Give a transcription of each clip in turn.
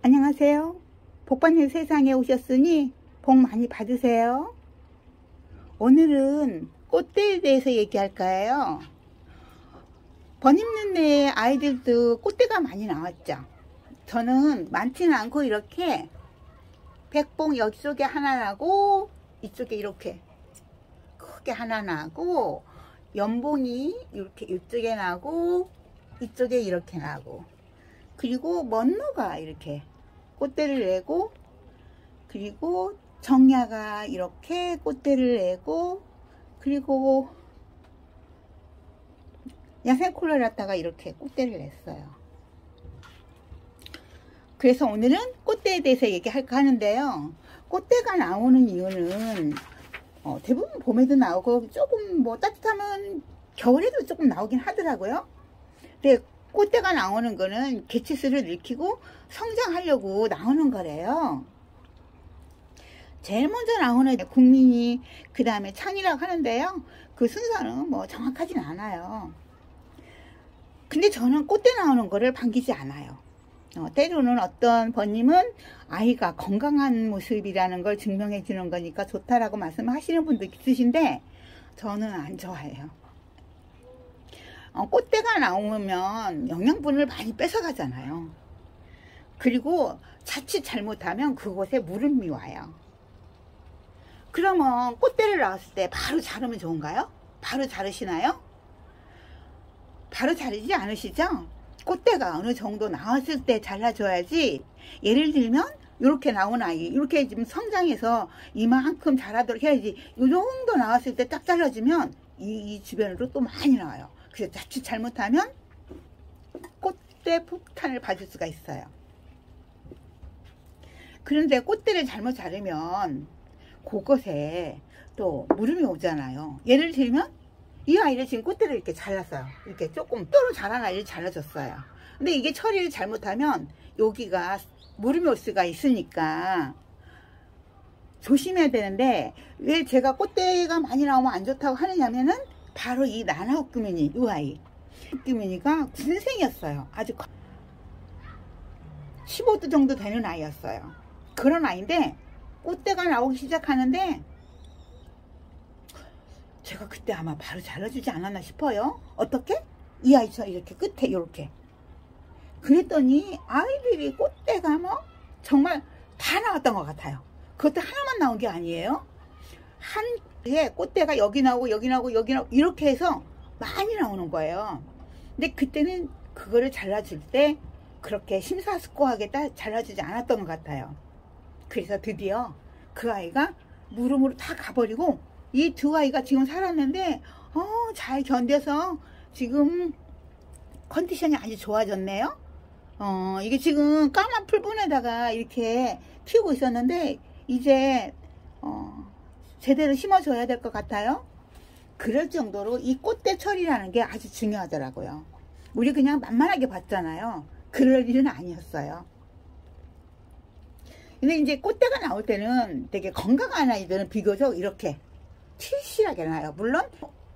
안녕하세요. 복받는 세상에 오셨으니 복 많이 받으세요. 오늘은 꽃대에 대해서 얘기할 거예요. 번입는네 아이들도 꽃대가 많이 나왔죠. 저는 많지는 않고 이렇게 백봉 여기쪽에 하나 나고 이쪽에 이렇게 크게 하나 나고 연봉이 이렇게 이쪽에 나고 이쪽에 이렇게 나고 그리고 먼로가 이렇게 꽃대를 내고 그리고 정야가 이렇게 꽃대를 내고 그리고 야생콜로라따가 이렇게 꽃대를 냈어요. 그래서 오늘은 꽃대에 대해서 얘기할까 하는데요. 꽃대가 나오는 이유는 대부분 봄에도 나오고 조금 뭐 따뜻하면 겨울에도 조금 나오긴 하더라고요. 근데 꽃대가 나오는 거는 개체수를 늘리고 성장하려고 나오는 거래요. 제일 먼저 나오는 국민이 그 다음에 창이라고 하는데요. 그 순서는 뭐 정확하진 않아요. 근데 저는 꽃대 나오는 거를 반기지 않아요. 때로는 어떤 번님은 아이가 건강한 모습이라는 걸 증명해 주는 거니까 좋다라고 말씀하시는 분도 있으신데 저는 안 좋아해요. 꽃대가 나오면 영양분을 많이 뺏어가잖아요. 그리고 자칫 잘못하면 그곳에 무름이 와요. 그러면 꽃대를 나왔을 때 바로 자르면 좋은가요? 바로 자르시나요? 바로 자르지 않으시죠? 꽃대가 어느 정도 나왔을 때 잘라줘야지. 예를 들면 이렇게 나온 아이 이렇게 지금 성장해서 이만큼 자라도록 해야지. 이 정도 나왔을 때 딱 잘라주면 이 주변으로 또 많이 나와요. 그래서 자칫 잘못하면 꽃대 폭탄을 받을 수가 있어요. 그런데 꽃대를 잘못 자르면 그것에 또 무름이 오잖아요. 예를 들면 이 아이를 지금 꽃대를 이렇게 잘랐어요. 이렇게 조금 또로 자란 아이를 잘라줬어요. 근데 이게 처리를 잘못하면 여기가 무름이 올 수가 있으니까 조심해야 되는데, 왜 제가 꽃대가 많이 나오면 안 좋다고 하느냐면은 바로 이 나나우꾸미니, 이 아이. 우꾸미니가 군생이었어요. 아주 15도 정도 되는 아이였어요. 그런 아이인데 꽃대가 나오기 시작하는데 제가 그때 아마 바로 잘라주지 않았나 싶어요. 어떻게? 이 아이처럼 이렇게 끝에 이렇게. 그랬더니 아이들이 꽃대가 뭐 정말 다 나왔던 것 같아요. 그것도 하나만 나온 게 아니에요. 한 에 꽃대가 여기 나오고 여기 나오고 여기 나오고 이렇게 해서 많이 나오는 거예요. 근데 그때는 그거를 잘라줄 때 그렇게 심사숙고하게 잘라주지 않았던 것 같아요. 그래서 드디어 그 아이가 무름으로 다 가버리고 이 두 아이가 지금 살았는데 잘 견뎌서 지금 컨디션이 아주 좋아졌네요. 이게 지금 까만 풀분에다가 이렇게 키우고 있었는데 이제 제대로 심어줘야 될 것 같아요. 그럴 정도로 이 꽃대 처리라는 게 아주 중요하더라고요. 우리 그냥 만만하게 봤잖아요. 그럴 일은 아니었어요. 근데 이제 꽃대가 나올 때는 되게 건강한 아이들은 비교적 이렇게 칠실하게 나요. 물론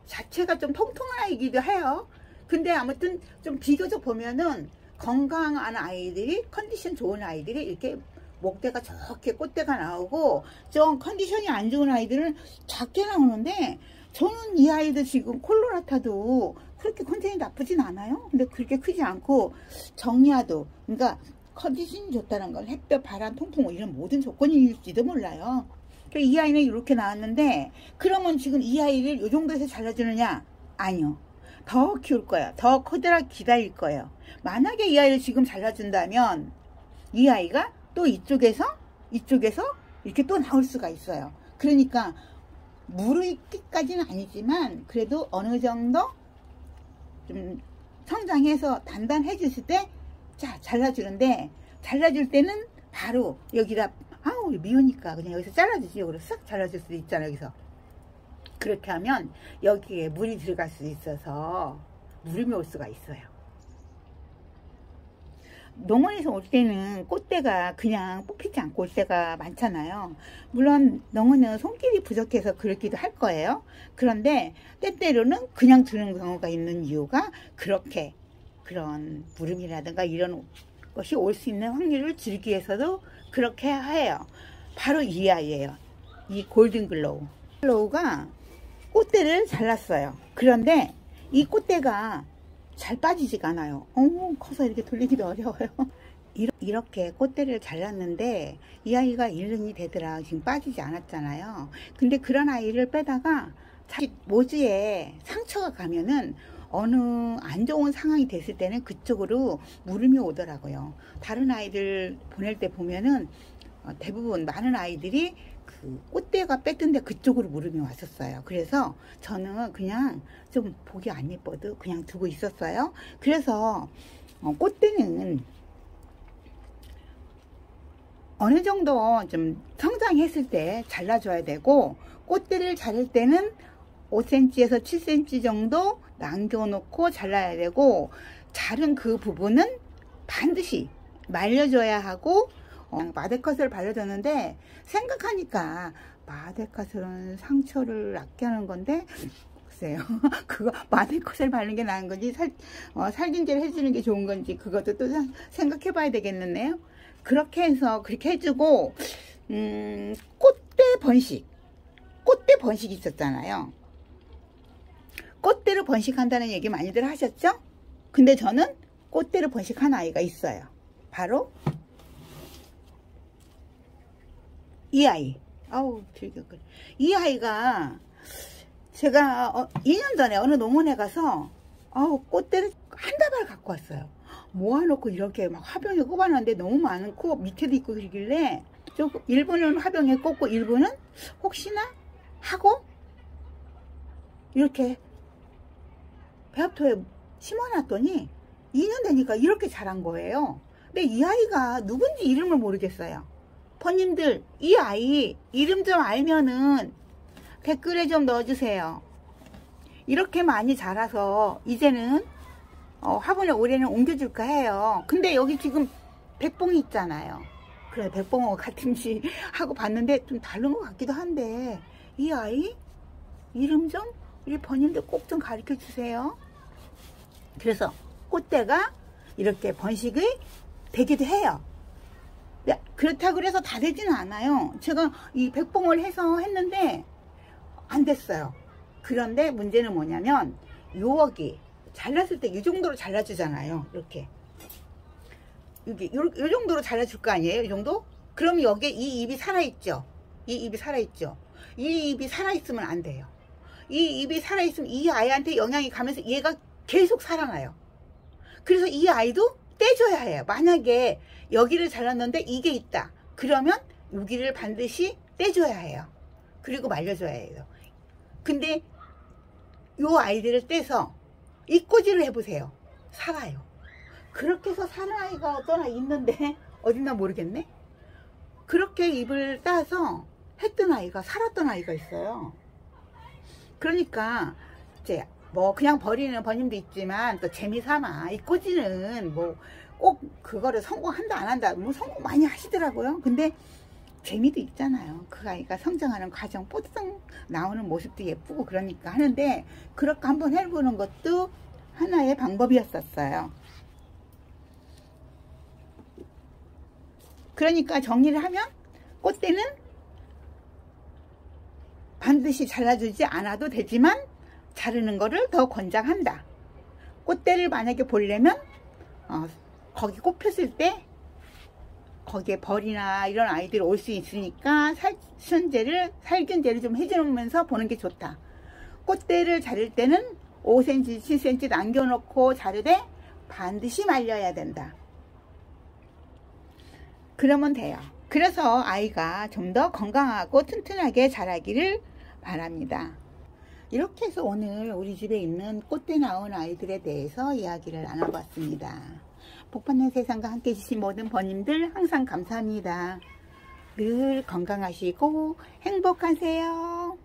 자체가 좀 통통한 아이기도 해요. 근데 아무튼 좀 비교적 보면은 건강한 아이들이, 컨디션 좋은 아이들이 이렇게 목대가 좋게 꽃대가 나오고, 좀 컨디션이 안 좋은 아이들은 작게 나오는데, 저는 이 아이들 지금 콜로라타도 그렇게 컨디션이 나쁘진 않아요. 근데 그렇게 크지 않고, 정야도, 그러니까 컨디션이 좋다는 건 햇볕, 바람, 통풍 이런 모든 조건일지도 몰라요. 이 아이는 이렇게 나왔는데, 그러면 지금 이 아이를 이 정도에서 잘라주느냐? 아니요. 더 키울 거예요. 더 커다랗게 기다릴 거예요. 만약에 이 아이를 지금 잘라준다면 이 아이가 또 이쪽에서 이렇게 또 나올 수가 있어요. 그러니까 무르익기까지는 아니지만 그래도 어느 정도 좀 성장해서 단단해졌을 때 잘라주는데, 잘라줄 때는 바로 여기다 미우니까 그냥 여기서 잘라주지. 여기로 싹 잘라줄 수도 있잖아요. 여기서 그렇게 하면 여기에 물이 들어갈 수 있어서 무름이 올 수가 있어요. 농원에서 올 때는 꽃대가 그냥 뽑히지 않고 올 때가 많잖아요. 물론 농원은 손길이 부족해서 그렇기도 할 거예요. 그런데 때때로는 그냥 두는 경우가 있는 이유가 그렇게 그런 무름이라든가 이런 것이 올 수 있는 확률을 줄이기 위해서도 그렇게 해요. 바로 이 아이예요. 이 골든글로우. 글로우가 꽃대를 잘랐어요. 그런데 이 꽃대가 잘 빠지지가 않아요. 커서 이렇게 돌리기도 어려워요. 이렇게 꽃대를 잘랐는데 이 아이가 1년이 되더라. 지금 빠지지 않았잖아요. 근데 그런 아이를 빼다가 자기 모주에 상처가 가면은 어느 안 좋은 상황이 됐을 때는 그쪽으로 물음이 오더라고요. 다른 아이들 보낼 때 보면은 대부분 많은 아이들이 그 꽃대가 뺐던데 그쪽으로 물음이 왔었어요. 그래서 저는 그냥 좀 보기 안 예뻐도 그냥 두고 있었어요. 그래서 꽃대는 어느 정도 좀 성장했을 때 잘라줘야 되고, 꽃대를 자를 때는 5cm에서 7cm 정도 남겨놓고 잘라야 되고, 자른 그 부분은 반드시 말려줘야 하고, 마데컷을 발라줬는데 생각하니까 마데컷은 상처를 낫게 하는 건데 글쎄요. 그거 마데컷을 바르는 게 나은 건지 살균제를 해주는 게 좋은 건지 그것도 또 생각해 봐야 되겠는데요. 그렇게 해서 그렇게 해주고, 꽃대 번식이 있었잖아요. 꽃대로 번식한다는 얘기 많이들 하셨죠? 근데 저는 꽃대로 번식한 아이가 있어요. 바로 이 아이. 아우, 즐겨끌. 이 아이가 제가 2년 전에 어느 농원에 가서 꽃대를 한 다발 갖고 왔어요. 모아놓고 이렇게 막 화병에 꼽아놨는데 너무 많고 밑에도 있고 그러길래 일부는 화병에 꽂고 일부는 혹시나 하고 이렇게 배합토에 심어놨더니 2년 되니까 이렇게 자란 거예요. 근데 이 아이가 누군지 이름을 모르겠어요. 번님들 이 아이 이름 좀 알면은 댓글에 좀 넣어주세요. 이렇게 많이 자라서 이제는 화분에 올해는 옮겨줄까 해요. 근데 여기 지금 백봉이 있잖아요. 그래, 백봉하고 같은지 하고 봤는데 좀 다른 것 같기도 한데, 이 아이 이름 좀 우리 번님들 꼭 좀 가르쳐 주세요. 그래서 꽃대가 이렇게 번식이 되기도 해요. 그렇다고 그래서 다 되지는 않아요. 제가 이 백봉을 해서 했는데 안 됐어요. 그런데 문제는 뭐냐면 여기 잘랐을 때 이 정도로 잘라주잖아요. 이렇게 여기 요 정도로 잘라줄 거 아니에요? 이 정도? 그럼 여기에 이 잎이 살아있죠. 이 잎이 살아있죠. 이 잎이 살아있으면 안 돼요. 이 잎이 살아있으면 이 아이한테 영향이 가면서 얘가 계속 살아나요. 그래서 이 아이도 떼줘야 해요. 만약에 여기를 잘랐는데 이게 있다. 그러면 여기를 반드시 떼줘야 해요. 그리고 말려줘야 해요. 근데 요 아이들을 떼서 잎꽂이를 해보세요. 살아요. 그렇게 해서 사는 아이가 어떤 아이 있는데 어딨나 모르겠네. 그렇게 잎을 따서 했던 아이가 살았던 아이가 있어요. 그러니까 이제 뭐 그냥 버리는 번님도 있지만 또 재미삼아 잎꽂이는 뭐 꼭 그거를 성공한다 안 한다 뭐 성공 많이 하시더라고요. 근데 재미도 있잖아요. 그 아이가 성장하는 과정 뽀득 나오는 모습도 예쁘고 그러니까 하는데, 그렇게 한번 해보는 것도 하나의 방법이었었어요. 그러니까 정리를 하면 꽃대는 반드시 잘라주지 않아도 되지만 자르는 거를 더 권장한다. 꽃대를 만약에 보려면 거기 꽃 폈을 때 거기에 벌이나 이런 아이들이 올 수 있으니까 살균제를 좀 해주면서 보는 게 좋다. 꽃대를 자를 때는 5cm, 7cm 남겨놓고 자르되 반드시 말려야 된다. 그러면 돼요. 그래서 아이가 좀 더 건강하고 튼튼하게 자라기를 바랍니다. 이렇게 해서 오늘 우리 집에 있는 꽃대 나온 아이들에 대해서 이야기를 나눠봤습니다. 복받는 세상과 함께 해주신 모든 번님들 항상 감사합니다. 늘 건강하시고 행복하세요.